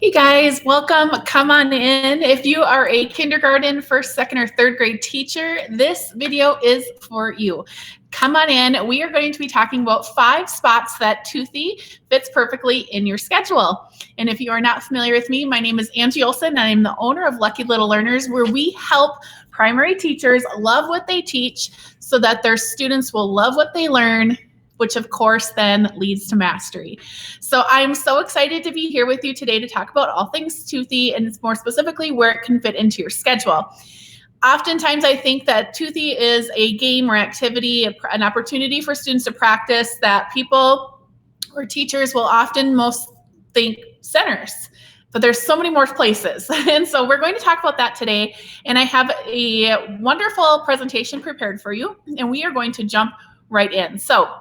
Hey guys, welcome. Come on in. If you are a kindergarten, first, second, or third grade teacher, this video is for you. Come on in. We are going to be talking about 5 spots that Toothy fits perfectly in your schedule. And if you are not familiar with me, my name is Angie Olson, and I'm the owner of Lucky Little Learners, where we help primary teachers love what they teach so that their students will love what they learn, which of course then leads to mastery. So I'm so excited to be here with you today to talk about all things Toothy, and more specifically where it can fit into your schedule. Oftentimes I think that Toothy is a game or activity, an opportunity for students to practice that people or teachers will often most think centers. But there's so many more places. And so we're going to talk about that today. And I have a wonderful presentation prepared for you, and we are going to jump right in. So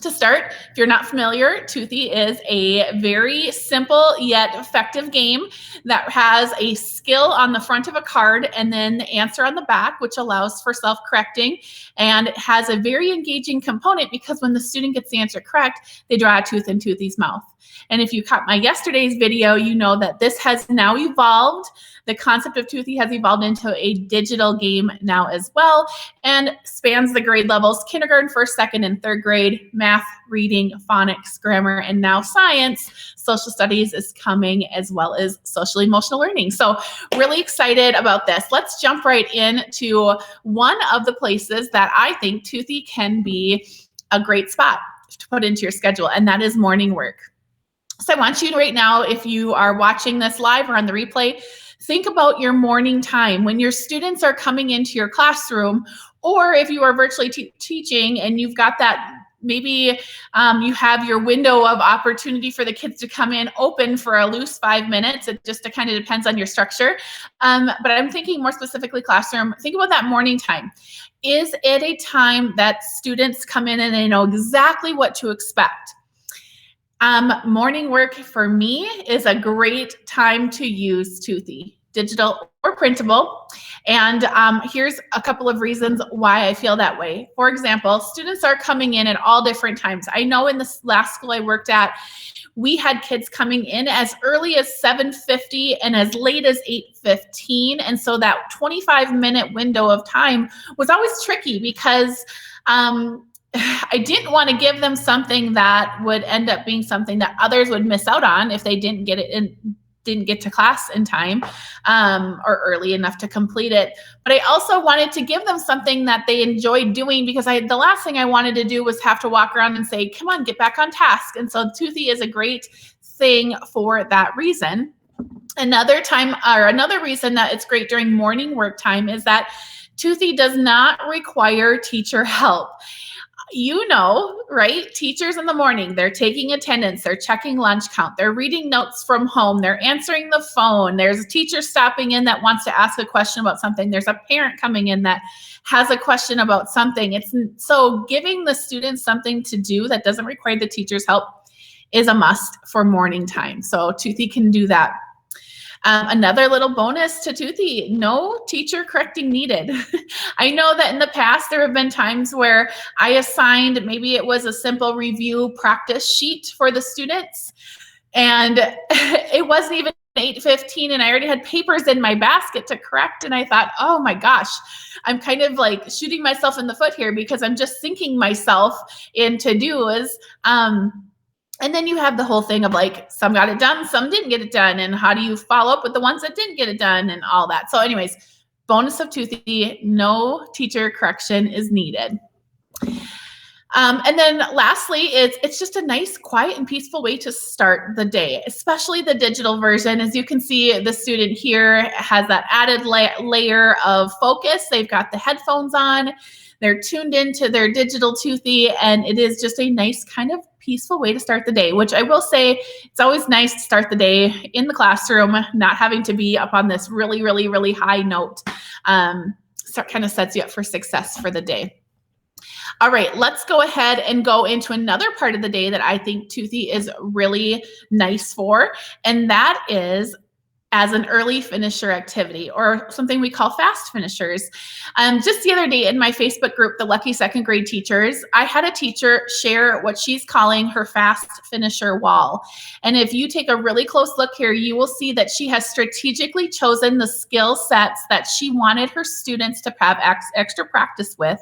to start, if you're not familiar, Toothy is a very simple yet effective game that has a skill on the front of a card and then the answer on the back, which allows for self-correcting, and it has a very engaging component because when the student gets the answer correct, they draw a tooth in Toothy's mouth. And if you caught my yesterday's video, you know that this has now evolved. The concept of Toothy has evolved into a digital game now as well, and spans the grade levels: kindergarten, first, second, and third grade, math, reading, phonics, grammar, and now science. Social studies is coming, as well as social emotional learning. So really excited about this. Let's jump right into one of the places that I think Toothy can be a great spot to put into your schedule, and that is morning work. So I want you right now, if you are watching this live or on the replay, think about your morning time when your students are coming into your classroom, or if you are virtually teaching and you've got that, maybe you have your window of opportunity for the kids to come in open for a loose 5 minutes. It just kind of depends on your structure. But I'm thinking more specifically classroom. Think about that morning time. Is it a time that students come in and they know exactly what to expect? Morning work for me is a great time to use Toothy, digital or printable. And here's a couple of reasons why I feel that way. For example, students are coming in at all different times. I know in the last school I worked at, we had kids coming in as early as 7:50 and as late as 8:15. And so that 25-minute window of time was always tricky because I didn't want to give them something that would end up being something that others would miss out on if they didn't get it in, didn't get to class in time or early enough to complete it. But I also wanted to give them something that they enjoyed doing, because the last thing I wanted to do was have to walk around and say, come on, get back on task. And so Toothy is a great thing for that reason. Another reason that it's great during morning work time is that Toothy does not require teacher help. You know, right? Teachers in the morning, they're taking attendance, they're checking lunch count, they're reading notes from home, they're answering the phone. There's a teacher stopping in that wants to ask a question about something. There's a parent coming in that has a question about something. So giving the students something to do that doesn't require the teacher's help is a must for morning time. So Toothy can do that. Another little bonus to Toothy: no teacher correcting needed. I know that in the past there have been times where I assigned, maybe it was a simple review practice sheet for the students, and it wasn't even 8:15 and I already had papers in my basket to correct, and I thought, oh my gosh, I'm kind of like shooting myself in the foot here because I'm just sinking myself in to-dos. And then you have the whole thing of like, some got it done, some didn't get it done. And how do you follow up with the ones that didn't get it done and all that? So anyways, bonus of Toothy: no teacher correction is needed. And then lastly, it's just a nice, quiet, and peaceful way to start the day, especially the digital version. As you can see, the student here has that added layer of focus. They've got the headphones on. They're tuned into their digital Toothy, and it is just a nice kind of peaceful way to start the day, which I will say, it's always nice to start the day in the classroom, not having to be up on this really, really, really high note. So it kind of sets you up for success for the day. All right, let's go ahead and go into another part of the day that I think Toothy is really nice for, and that is as an early finisher activity, or something we call fast finishers. Just the other day in my Facebook group, the Lucky Second Grade Teachers, I had a teacher share what she's calling her fast finisher wall. And if you take a really close look here, you will see that she has strategically chosen the skill sets that she wanted her students to have extra practice with,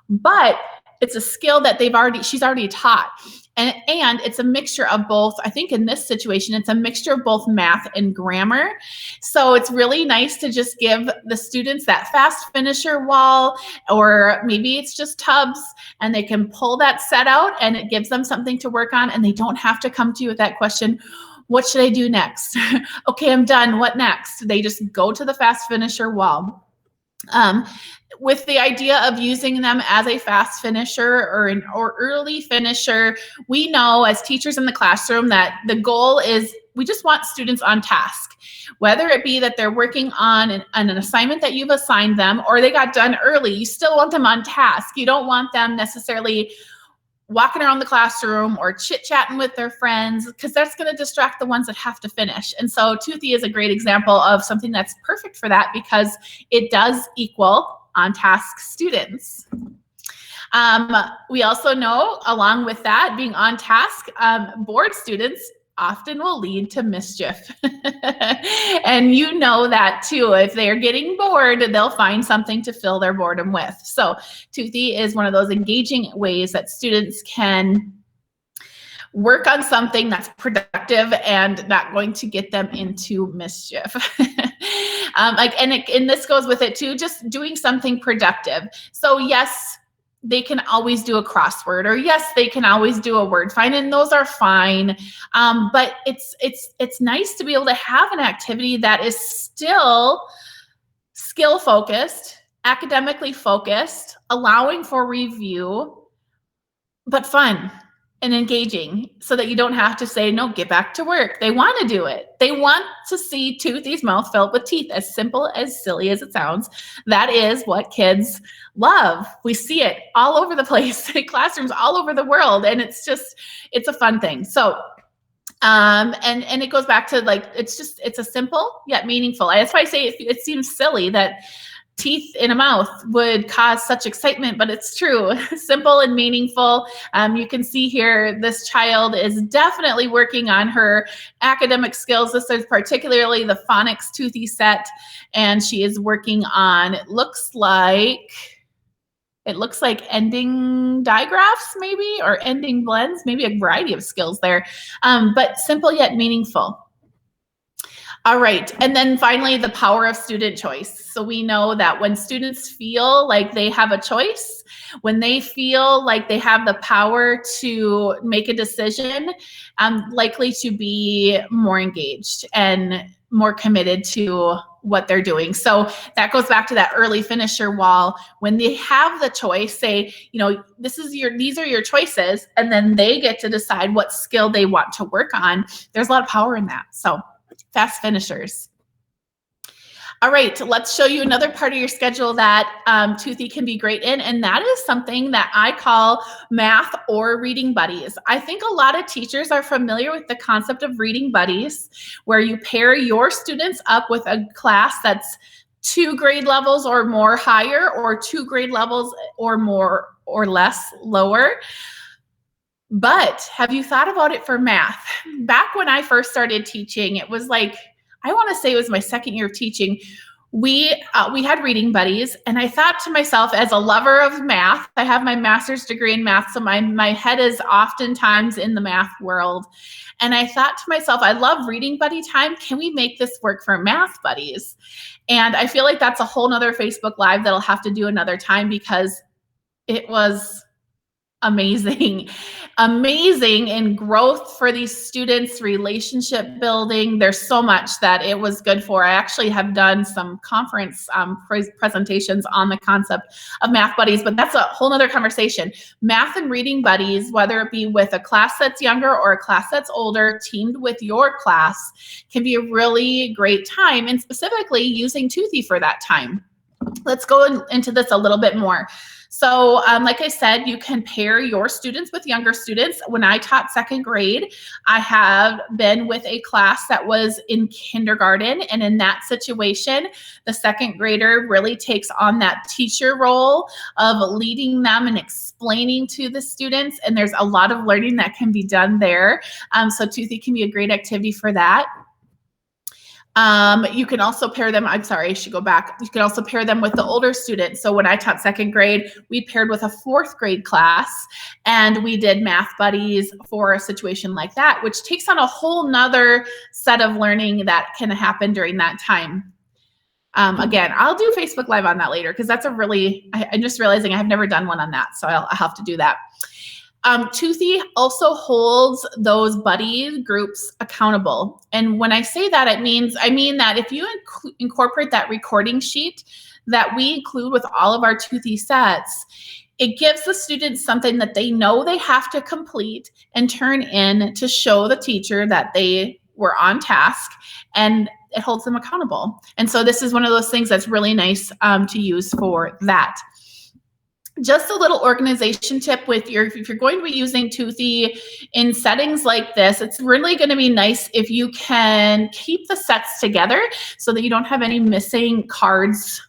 but it's a skill that she's already taught. And it's a mixture of both. I think in this situation, it's a mixture of both math and grammar. So it's really nice to just give the students that fast finisher wall, or maybe it's just tubs, and they can pull that set out and it gives them something to work on, and they don't have to come to you with that question, what should I do next? Okay, I'm done. What next? They just go to the fast finisher wall. With the idea of using them as a fast finisher or early finisher, we know as teachers in the classroom that the goal is we just want students on task, whether it be that they're working on an assignment that you've assigned them, or they got done early. You still want them on task. You don't want them necessarily walking around the classroom or chit-chatting with their friends, because that's going to distract the ones that have to finish. And so Toothy is a great example of something that's perfect for that, because it does equal on-task students. We also know, along with that, being on task, bored students often will lead to mischief. And you know that too. If they're getting bored, they'll find something to fill their boredom with. So Toothy is one of those engaging ways that students can work on something that's productive and not going to get them into mischief. And this goes with it too, just doing something productive. So yes, they can always do a crossword, or yes, they can always do a word find, and those are fine. But it's nice to be able to have an activity that is still skill focused, academically focused, allowing for review, but fun and engaging, so that you don't have to say, no, get back to work. They want to do it. They want to see Toothy's mouth filled with teeth. As simple, as silly as it sounds, that is what kids love. We see it all over the place in classrooms all over the world. And it's a fun thing. So, and it goes back to it's a simple yet meaningful. That's why I say it seems silly that teeth in a mouth would cause such excitement, but it's true. Simple and meaningful. You can see here, this child is definitely working on her academic skills. This is particularly the phonics Toothy set, and she is working on, it looks like ending digraphs maybe, or ending blends, maybe a variety of skills there, but simple yet meaningful. All right, and then finally, the power of student choice. So we know that when students feel like they have a choice, when they feel like they have the power to make a decision, likely to be more engaged and more committed to what they're doing. So that goes back to that early finisher wall. When they have the choice, say, these are your choices, and then they get to decide what skill they want to work on. There's a lot of power in that. So fast finishers. All right, let's show you another part of your schedule that Toothy can be great in, and that is something that I call math or reading buddies. I think a lot of teachers are familiar with the concept of reading buddies, where you pair your students up with a class that's 2 grade levels or more higher, or 2 grade levels or more or less lower. But have you thought about it for math? Back when I first started teaching, it was like, I want to say it was my second year of teaching, we had reading buddies, and I thought to myself, as a lover of math, I have my master's degree in math, so my head is oftentimes in the math world. And I thought to myself, I love reading buddy time. Can we make this work for math buddies? And I feel like that's a whole nother Facebook Live that I'll have to do another time, because it was amazing in growth for these students, relationship building. There's so much that it was good for. I actually have done some conference presentations on the concept of math buddies, but that's a whole nother conversation. Math and reading buddies, whether it be with a class that's younger or a class that's older, teamed with your class, can be a really great time, and specifically using Toothy for that time. Let's go into this a little bit more. So like I said, you can pair your students with younger students. When I taught second grade, I have been with a class that was in kindergarten, and in that situation, the second grader really takes on that teacher role of leading them and explaining to the students, and there's a lot of learning that can be done there. So Toothy can be a great activity for that. You can also pair them, I'm sorry, I should go back. You can also pair them with the older students. So when I taught second grade, we paired with a fourth grade class, and we did math buddies for a situation like that, which takes on a whole nother set of learning that can happen during that time. Again, I'll do Facebook Live on that later, because that's a really, I'm just realizing I have never done one on that, so I'll have to do that. Toothy also holds those buddy groups accountable. And when I say that, I mean that if you incorporate that recording sheet that we include with all of our Toothy sets, it gives the students something that they know they have to complete and turn in to show the teacher that they were on task, and it holds them accountable. And so this is one of those things that's really nice to use for that. Just a little organization tip if you're going to be using Toothy in settings like this, it's really going to be nice if you can keep the sets together so that you don't have any missing cards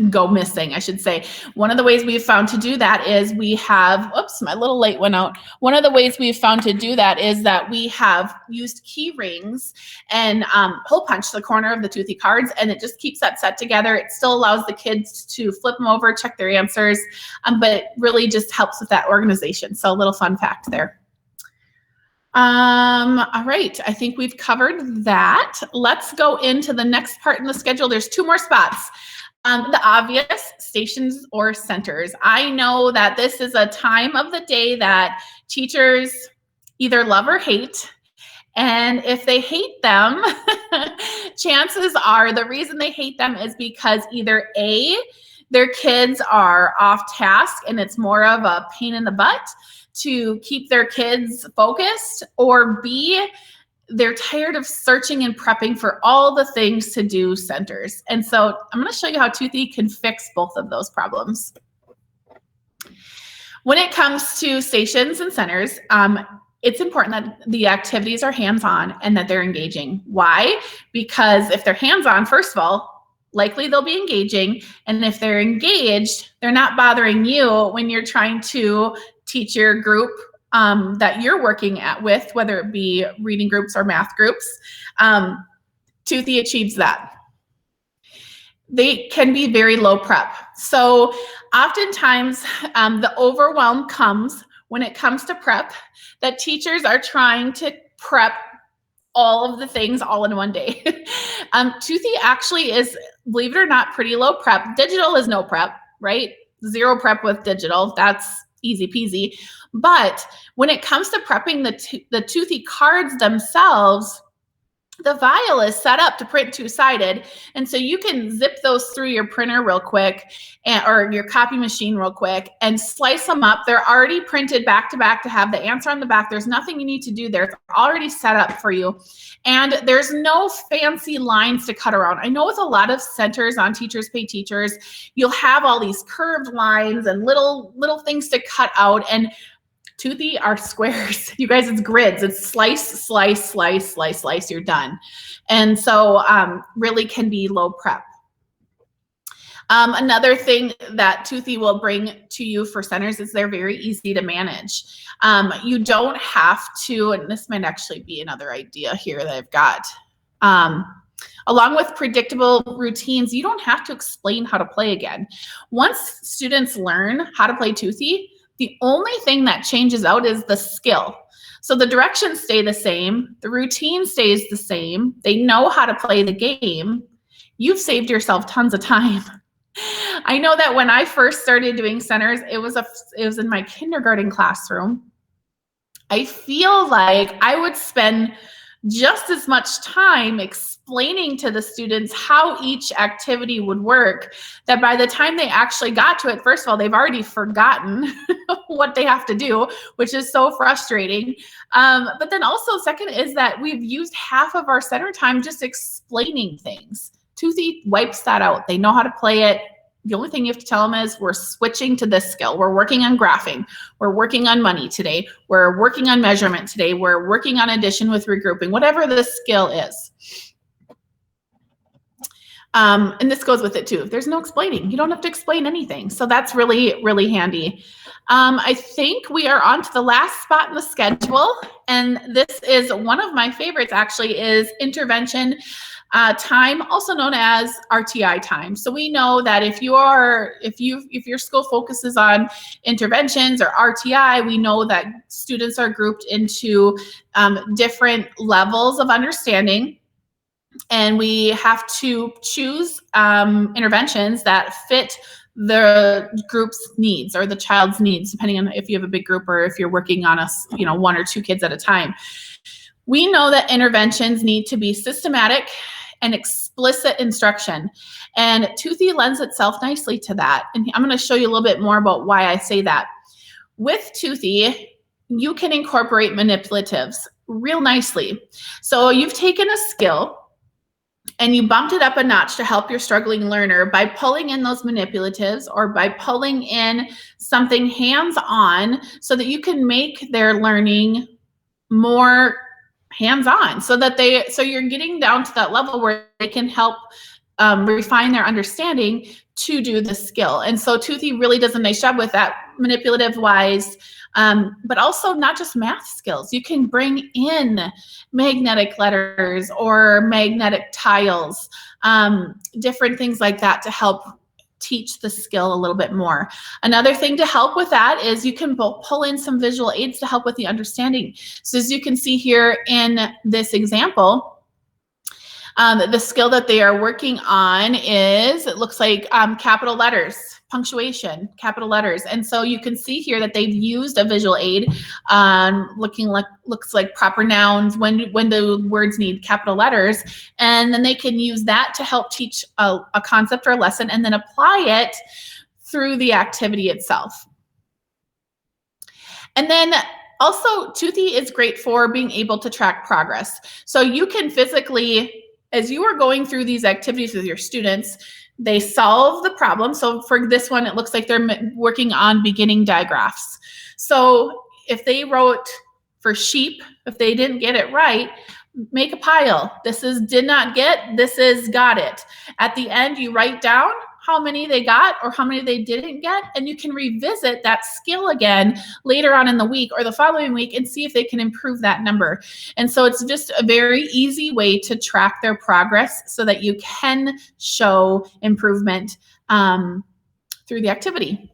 go missing, I should say. One of the ways we've found to do that is we have, oops, my little light went out. One of the ways we've found to do that is that we have used key rings and hole punch the corner of the Toothy cards, and it just keeps that set together. It still allows the kids to flip them over, check their answers, but it really just helps with that organization. So a little fun fact there. All right, I think we've covered that. Let's go into the next part in the schedule. There's 2 more spots. The obvious, stations or centers. I know that this is a time of the day that teachers either love or hate. And if they hate them, chances are the reason they hate them is because either A, their kids are off task and it's more of a pain in the butt to keep their kids focused, or B, they're tired of searching and prepping for all the things to do centers. And so I'm going to show you how Toothy can fix both of those problems. When it comes to stations and centers, it's important that the activities are hands-on and that they're engaging. Why? Because if they're hands-on, first of all, likely they'll be engaging. And if they're engaged, they're not bothering you when you're trying to teach your group that you're working with, whether it be reading groups or math groups. Toothy achieves that. They can be very low prep. So oftentimes the overwhelm comes when it comes to prep, that teachers are trying to prep all of the things all in one day. Toothy actually is, believe it or not, pretty low prep. Digital is no prep, right? Zero prep with digital. That's easy peasy. But when it comes to prepping the Toothy cards themselves, the vial is set up to print 2-sided. And so you can zip those through your printer real quick or your copy machine real quick and slice them up. They're already printed back to back to have the answer on the back. There's nothing you need to do there. It's already set up for you. And there's no fancy lines to cut around. I know with a lot of centers on Teachers Pay Teachers, you'll have all these curved lines and little things to cut out. And Toothy are squares. You guys, it's grids. It's slice, slice, slice, slice, slice, you're done. And so really can be low prep. Another thing that Toothy will bring to you for centers is they're very easy to manage. You don't have to, and this might actually be another idea here that I've got. Along with predictable routines, you don't have to explain how to play again. Once students learn how to play Toothy, the only thing that changes out is the skill. So the directions stay the same, the routine stays the same, they know how to play the game. You've saved yourself tons of time. I know that when I first started doing centers, it was in my kindergarten classroom. I feel like I would spend just as much time explaining to the students how each activity would work, that by the time they actually got to it, first of all, they've already forgotten what they have to do, which is so frustrating. But then also second is that we've used half of our center time just explaining things. Toothy wipes that out. They know how to play it. The only thing you have to tell them is we're switching to this skill. We're working on graphing. We're working on money today. We're working on measurement today. We're working on addition with regrouping, whatever the skill is. And this goes with it too. There's no explaining. You don't have to explain anything. So that's really, really handy. I think we are on to the last spot in the schedule. And this is one of my favorites actually, is intervention time, also known as RTI time. So we know that if your school focuses on interventions or RTI, we know that students are grouped into different levels of understanding. And we have to choose interventions that fit the group's needs or the child's needs, depending on if you have a big group or if you're working on one or two kids at a time. We know that interventions need to be systematic and explicit instruction. And Toothy lends itself nicely to that. And I'm going to show you a little bit more about why I say that. With Toothy, you can incorporate manipulatives real nicely. So you've taken a skill and you bumped it up a notch to help your struggling learner by pulling in those manipulatives or by pulling in something hands-on so that you can make their learning more hands-on, so you're getting down to that level where they can help refine their understanding to do the skill. And so Toothy really does a nice job with that, manipulative wise, but also not just math skills. You can bring in magnetic letters or magnetic tiles, different things like that to help teach the skill a little bit more. Another thing to help with that is you can pull in some visual aids to help with the understanding. So as you can see here in this example, the skill that they are working on is, it looks like capital letters, punctuation, capital letters. And so you can see here that they've used a visual aid, looks like proper nouns when the words need capital letters. And then they can use that to help teach a concept or a lesson and then apply it through the activity itself. And then also Toothy is great for being able to track progress. So you can physically, as you are going through these activities with your students, they solve the problem. So for this one, it looks like they're working on beginning digraphs. So if they wrote for sheep, if they didn't get it right, make a pile. This is did not get, this is got it. At the end, you write down how many they got or how many they didn't get, and you can revisit that skill again later on in the week or the following week and see if they can improve that number. And so it's just a very easy way to track their progress so that you can show improvement through the activity.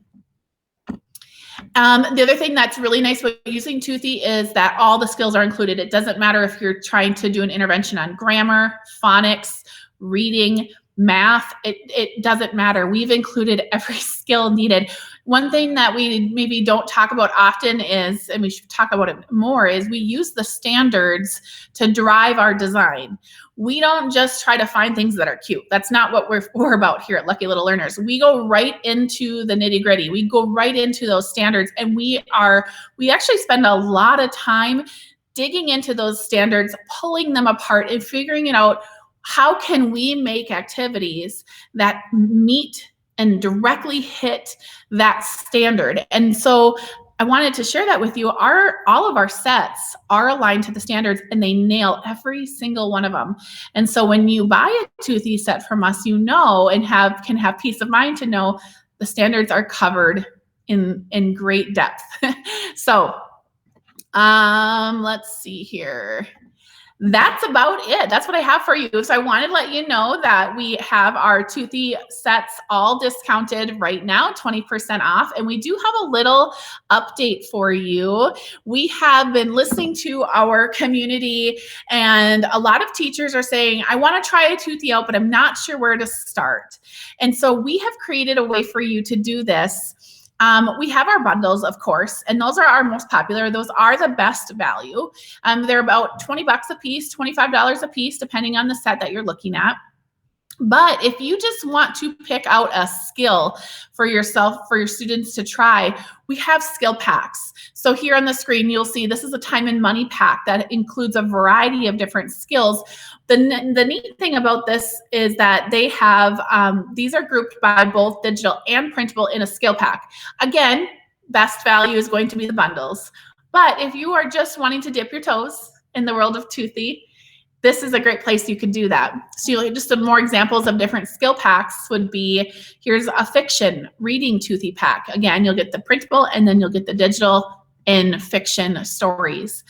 The other thing that's really nice about using Toothy is that all the skills are included. It doesn't matter if you're trying to do an intervention on grammar, phonics, reading, math, it doesn't matter. We've included every skill needed. One thing that we maybe don't talk about often is, and we should talk about it more, is we use the standards to drive our design. We don't just try to find things that are cute. That's not what we're about here at Lucky Little Learners. We go right into the nitty-gritty. We go right into those standards, and we actually spend a lot of time digging into those standards, pulling them apart and figuring it out. How can we make activities that meet and directly hit that standard? And so I wanted to share that with you. All of our sets are aligned to the standards and they nail every single one of them. And so when you buy a Toothy set from us, you know, and can have peace of mind to know the standards are covered in great depth. So let's see here. That's about it. That's what I have for you. So I wanted to let you know that we have our Toothy sets all discounted right now, 20% off. And we do have a little update for you. We have been listening to our community, and a lot of teachers are saying, I want to try a Toothy out, but I'm not sure where to start. And so we have created a way for you to do this. We have our bundles, of course, and those are our most popular. Those are the best value. They're about $20 a piece, $25 a piece, depending on the set that you're looking at. But if you just want to pick out a skill for yourself, for your students to try, we have skill packs. So here on the screen, you'll see this is a time and money pack that includes a variety of different skills. The neat thing about this is that they have, these are grouped by both digital and printable in a skill pack. Again, best value is going to be the bundles. But if you are just wanting to dip your toes in the world of Toothy, this is a great place you could do that. So just some more examples of different skill packs would be, here's a fiction reading Toothy pack. Again, you'll get the printable and then you'll get the digital in fiction stories.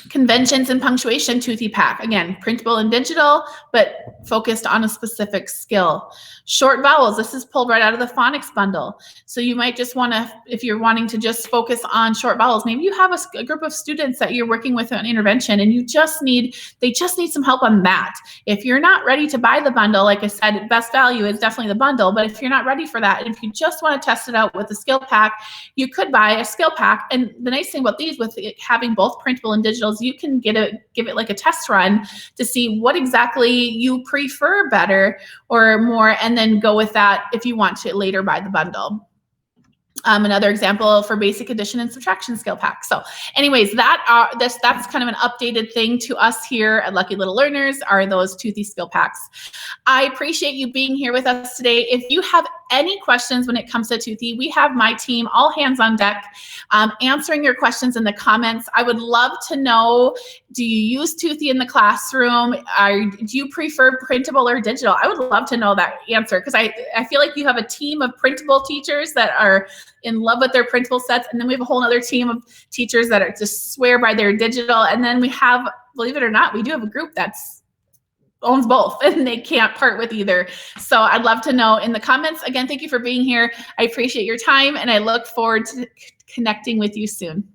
Conventions and punctuation Toothy pack. Again, printable and digital, but focused on a specific skill. Short vowels, this is pulled right out of the phonics bundle. So you might just want to, if you're wanting to just focus on short vowels, maybe you have a group of students that you're working with on intervention and they just need some help on that. If you're not ready to buy the bundle, like I said, best value is definitely the bundle, but if you're not ready for that, and if you just want to test it out with the skill pack, you could buy a skill pack. And the nice thing about these, with having both printable and digital, you can give it like a test run to see what exactly you prefer better or more, and then go with that if you want to later buy the bundle. Another example for basic addition and subtraction skill pack. So anyways, that's kind of an updated thing to us here at Lucky Little Learners, are those Toothy skill packs. I appreciate you being here with us today. If you have any questions when it comes to Toothy, we have my team, all hands on deck, answering your questions in the comments. I would love to know, do you use Toothy in the classroom? Do you prefer printable or digital? I would love to know that answer, because I feel like you have a team of printable teachers that are in love with their printable sets, and then we have a whole other team of teachers that are just swear by their digital, and then we have, believe it or not, we do have a group that's owns both and they can't part with either. So I'd love to know in the comments. Again, thank you for being here. I appreciate your time and I look forward to connecting with you soon.